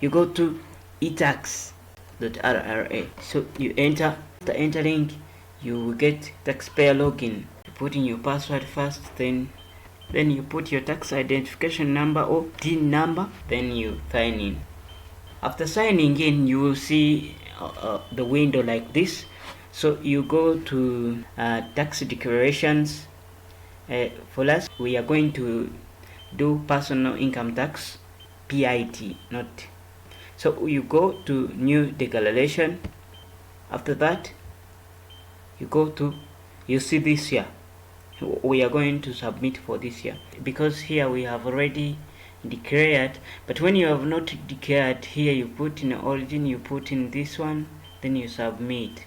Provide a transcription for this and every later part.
you go to etax.rra. So you enter. After entering, you will get taxpayer login. You put in your password first, then you put your tax identification number or TIN number, then you sign in. After signing in, you will see the window like this. So you go to tax declarations. For us, we are going to do personal income tax, PIT, not. So you go to new declaration. After that, you see this here. We are going to submit for this year, because here we have already declared. But when you have not declared, here you put in origin, you put in this one, then you submit.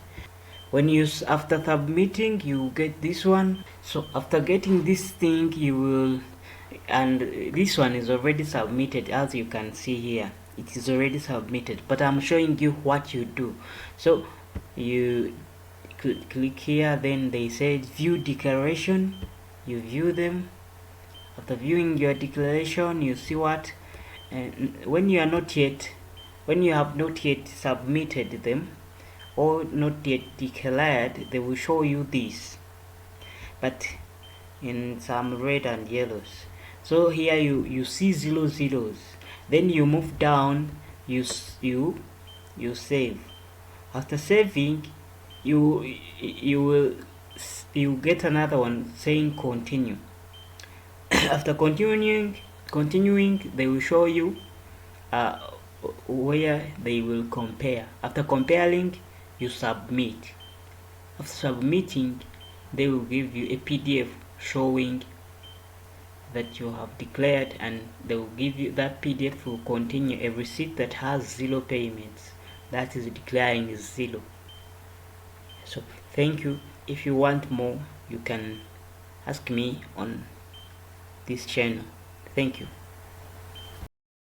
After submitting, you get this one. So after getting this thing, you will, and this one is already submitted. As you can see here, it is already submitted, but I'm showing you what you do. So you click here, then they said view declaration. You view them. After viewing your declaration, you see what, and when you have not yet submitted them or not yet declared, they will show you this, but in some red and yellows. So here you see 0 zeros. Then you move down, you save. After saving, you get another one saying continue. After continuing, they will show you where they will compare. After comparing, you submit. After submitting, they will give you a PDF showing that you have declared, and they will give you, that PDF will contain a receipt that has 0 payments. That is declaring 0. So thank you. If you want more, you can ask me on this channel. Thank you.